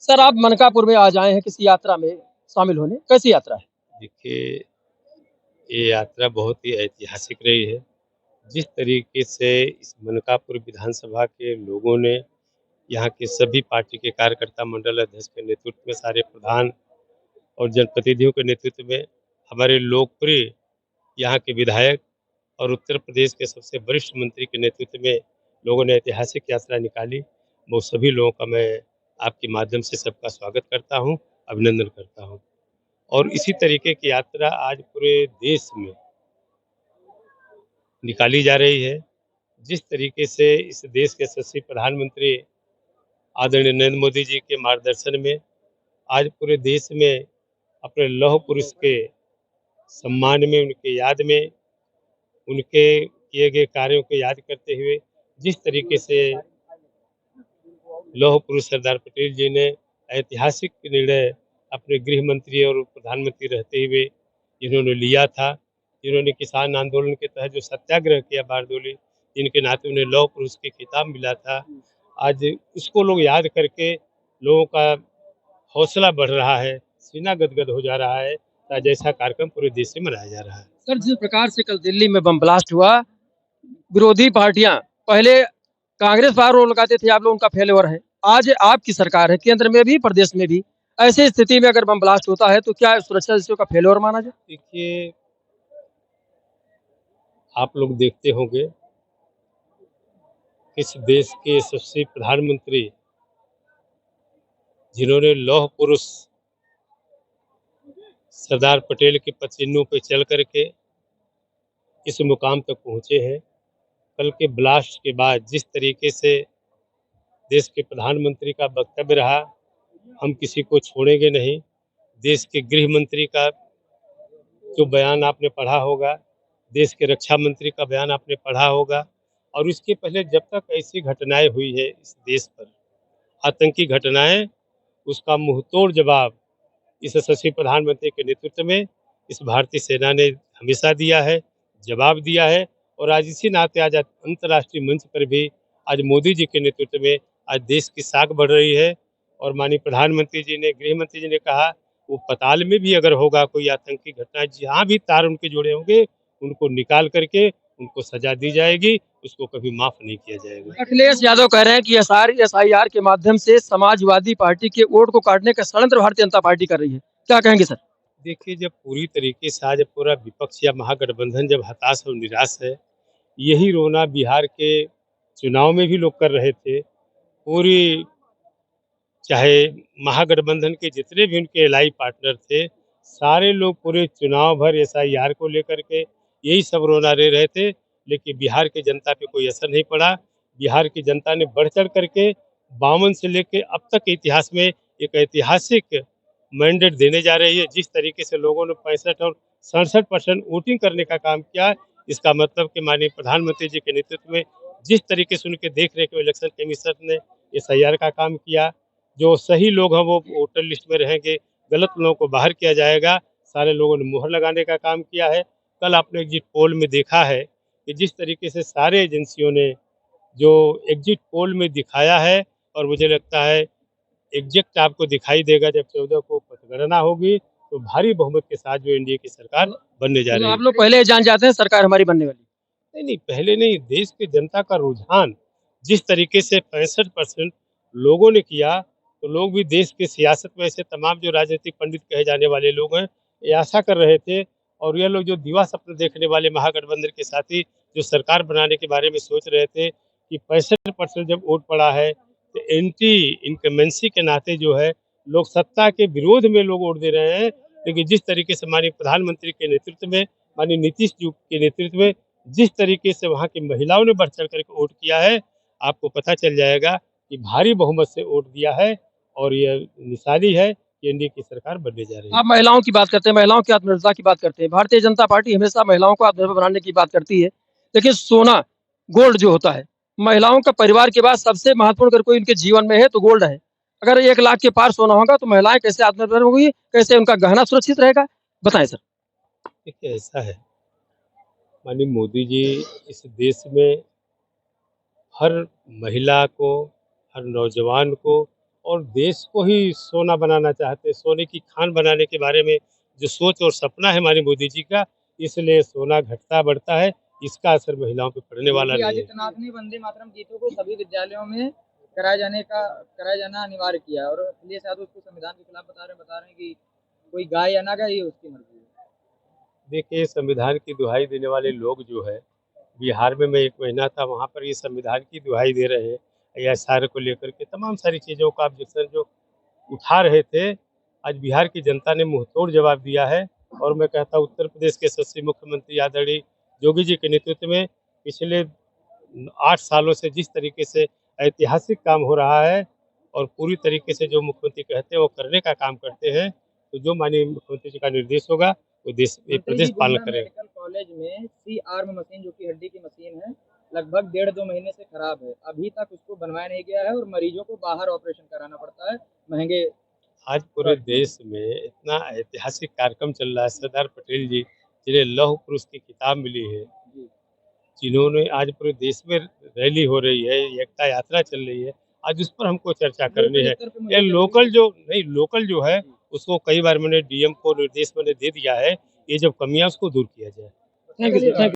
Sir, आप मनकापुर में आज आए हैं किसी यात्रा में शामिल होने, कैसी यात्रा है? देखिए, ये यात्रा बहुत ही ऐतिहासिक रही है। जिस तरीके से इस मनकापुर विधानसभा के लोगों ने, यहाँ के सभी पार्टी के कार्यकर्ता मंडल अध्यक्ष के नेतृत्व में, सारे प्रधान और जनप्रतिनिधियों के नेतृत्व में, हमारे लोकप्रिय यहाँ के विधायक और उत्तर प्रदेश के सबसे वरिष्ठ मंत्री के नेतृत्व में लोगों ने ऐतिहासिक यात्रा निकाली। वो सभी लोगों का मैं आपके माध्यम से सबका स्वागत करता हूँ, अभिनंदन करता हूँ। और इसी तरीके की यात्रा आज पूरे देश में निकाली जा रही है। जिस तरीके से इस देश के यशस्वी प्रधानमंत्री आदरणीय नरेंद्र मोदी जी के मार्गदर्शन में आज पूरे देश में अपने लौह पुरुष के सम्मान में, उनके याद में, उनके किए गए कार्यों को याद करते हुए जिस तरीके से लौह पुरुष सरदार पटेल जी ने ऐतिहासिक निर्णय अपने गृह मंत्री और प्रधानमंत्री रहते हुए जिन्होंने लिया था, जिन्होंने किसान आंदोलन के तहत जो सत्याग्रह किया बारडोली, जिनके नाते उन्हें लौह पुरुष के खिताब मिला था, आज उसको लोग याद करके लोगों का हौसला बढ़ रहा है, सीना गदगद हो जा रहा है। आज ऐसा कार्यक्रम पूरे देश से मनाया जा रहा है। सर, जिस प्रकार से कल दिल्ली में बम ब्लास्ट हुआ, विरोधी पार्टियां पहले कांग्रेस पर आरोप लगाते थे, आप लोग उनका फेल्योर है। आज आपकी सरकार है, केंद्र में भी, प्रदेश में भी। ऐसी स्थिति में अगर बम ब्लास्ट होता है तो क्या सुरक्षा एजेंसियों का फेल्योर माना जाए? देखिए, आप लोग देखते होंगे इस देश के यशस्वी प्रधानमंत्री जिन्होंने लौह पुरुष सरदार पटेल के पदचिन्हों पर चल करके इस मुकाम तक पहुंचे हैं। कल के ब्लास्ट के बाद जिस तरीके से देश के प्रधानमंत्री का वक्तव्य रहा, हम किसी को छोड़ेंगे नहीं। देश के गृह मंत्री का जो बयान आपने पढ़ा होगा, देश के रक्षा मंत्री का बयान आपने पढ़ा होगा, और इसके पहले जब तक ऐसी घटनाएं हुई है इस देश पर, आतंकी घटनाएं, उसका मुंहतोड़ जवाब इस यशस्वी प्रधानमंत्री के नेतृत्व में इस भारतीय सेना ने हमेशा दिया है, जवाब दिया है। और आज इसी नाते आज अंतर्राष्ट्रीय मंच पर भी आज मोदी जी के नेतृत्व में आज देश की साख बढ़ रही है। और माननीय प्रधानमंत्री जी ने, गृह मंत्री जी ने कहा, वो पताल में भी अगर होगा कोई आतंकी घटना, जहाँ भी तार उनके जुड़े होंगे, उनको निकाल करके उनको सजा दी जाएगी, उसको कभी माफ नहीं किया जाएगा। अखिलेश यादव कह रहे हैं कि एसआईआर के माध्यम से समाजवादी पार्टी के वोट को काटने का षड्यंत्र भारतीय जनता पार्टी कर रही है, क्या कहेंगे सर? देखिए, जब पूरी तरीके से आज पूरा विपक्ष या महागठबंधन जब हताश और निराश है, यही रोना बिहार के चुनाव में भी लोग कर रहे थे। पूरी, चाहे महागठबंधन के जितने भी उनके एलाई पार्टनर थे, सारे लोग पूरे चुनाव भर एसआईआर को लेकर के यही सब रोना रे रहे थे। लेकिन बिहार की जनता पे कोई असर नहीं पड़ा। बिहार की जनता ने बढ़ चढ़ करके 52 से लेके अब तक के इतिहास में एक ऐतिहासिक मैंडेट देने जा रही है। जिस तरीके से लोगों ने 65 और 67% वोटिंग करने का काम किया, इसका मतलब कि माननीय प्रधानमंत्री जी के नेतृत्व में जिस तरीके से उनके देख रेख में इलेक्शन कमीशन ने एसआईआर का काम किया, जो सही लोग हैं वो वोटर लिस्ट में रहेंगे, गलत लोगों को बाहर किया जाएगा, सारे लोगों ने मुहर लगाने का काम किया है। कल आपने एग्जिट पोल में देखा है कि जिस तरीके से सारे एजेंसियों ने जो एग्जिट पोल में दिखाया है, और मुझे लगता है एग्जैक्ट आपको दिखाई देगा जब 14 को मतगणना होगी, तो भारी बहुमत के साथ जो एनडीए की सरकार बनने जा तो रही आप है। लोग पहले जान जाते हैं सरकार हमारी बनने वाली? नहीं नहीं, पहले नहीं, देश की जनता का रुझान जिस तरीके से 65% लोगों ने किया, तो लोग भी देश की सियासत में ऐसे तमाम जो राजनीतिक पंडित कहे जाने वाले लोग हैं, ये आशा कर रहे थे। और ये लोग जो दिवा स्वप्न देखने वाले महागठबंधन के साथी जो सरकार बनाने के बारे में सोच रहे थे कि 65% जब वोट पड़ा है, तो एंटी इनकमेंसी के नाते जो है लोग सत्ता के विरोध में लोग वोट दे रहे हैं। लेकिन जिस तरीके से माननीय प्रधानमंत्री के नेतृत्व में, माननीय नीतीश जी के नेतृत्व में जिस तरीके से वहाँ की महिलाओं ने बढ़ चढ़ करके वोट किया है, आपको पता चल जाएगा कि भारी बहुमत से वोट दिया है। और ये निशानी है कि एनडीए की सरकार बनने जा रही है। आप महिलाओं की बात करते हैं, महिलाओं की आत्मनिर्भरता की बात करते हैं। भारतीय जनता पार्टी हमेशा महिलाओं को आत्मनिर्भर बनाने की बात करती है। देखिए, सोना, गोल्ड जो होता है, महिलाओं का परिवार के बाद सबसे महत्वपूर्ण अगर कोई उनके जीवन में है तो गोल्ड है। अगर 1 लाख के पार सोना होगा तो महिलाएं कैसे आत्मनिर्भर होगी, कैसे उनका गहना सुरक्षित रहेगा, बताएं सर। देखिए, ऐसा है, माननीय मोदी जी इस देश में हर महिला को, हर नौजवान को और देश को ही सोना बनाना चाहते हैं, सोने की खान बनाने के बारे में जो सोच और सपना है हमारे मोदी जी का, इसलिए सोना घटता बढ़ता है, इसका असर महिलाओं पे पड़ने वाला योगी नहीं है। आदित्यनाथ ने वंदे मातरम गीतों को सभी विद्यालयों में कराया जाना अनिवार्य किया और अखिलेश यादव उसको संविधान के खिलाफ बता रहे हैं कि कोई गाय या ना गाय ये उसकी मर्जी है। देखिए, संविधान की दुहाई देने वाले लोग जो है, बिहार में मैं 1 महीना था, वहाँ पर ये संविधान की दुहाई दे रहे हैं, एएसआर को लेकर के तमाम सारी चीज़ों का ऑब्जेक्शन जो उठा रहे थे, आज बिहार की जनता ने मुँहतोड़ जवाब दिया है। और मैं कहता हूँ उत्तर प्रदेश के यशस्वी मुख्यमंत्री आदरणीय योगी जी के नेतृत्व में पिछले 8 सालों से जिस तरीके से ऐतिहासिक काम हो रहा है और पूरी तरीके से जो मुख्यमंत्री कहते हैं वो करने का काम करते हैं, तो जो माननीय मुख्यमंत्री जी का निर्देश होगा वो ये मंत्री प्रदेश जी, पालन गोंडा करेगा। मेडिकल कॉलेज में सी आर्म मशीन जो कि हड्डी की मशीन है लगभग 1.5-2 महीने से खराब है। अभी तक उसको बनवाया नहीं गया है और मरीजों को बाहर ऑपरेशन कराना पड़ता है महंगे। आज पूरे देश में इतना ऐतिहासिक कार्यक्रम चल रहा है, सरदार पटेल जी जिन्हें लौह पुरुष की खिताब मिली है, जी। जिन्होंने आज पूरे देश में रैली हो रही है, एकता यात्रा चल रही है, आज उस पर हमको चर्चा करनी है। लोकल स्तर पे मुझे ये जरूरी लोकल जो है उसको कई बार मैंने डीएम को निर्देश मैंने दे दिया है, ये जब कमियां उसको दूर किया जाए। Thank you sir, thank you.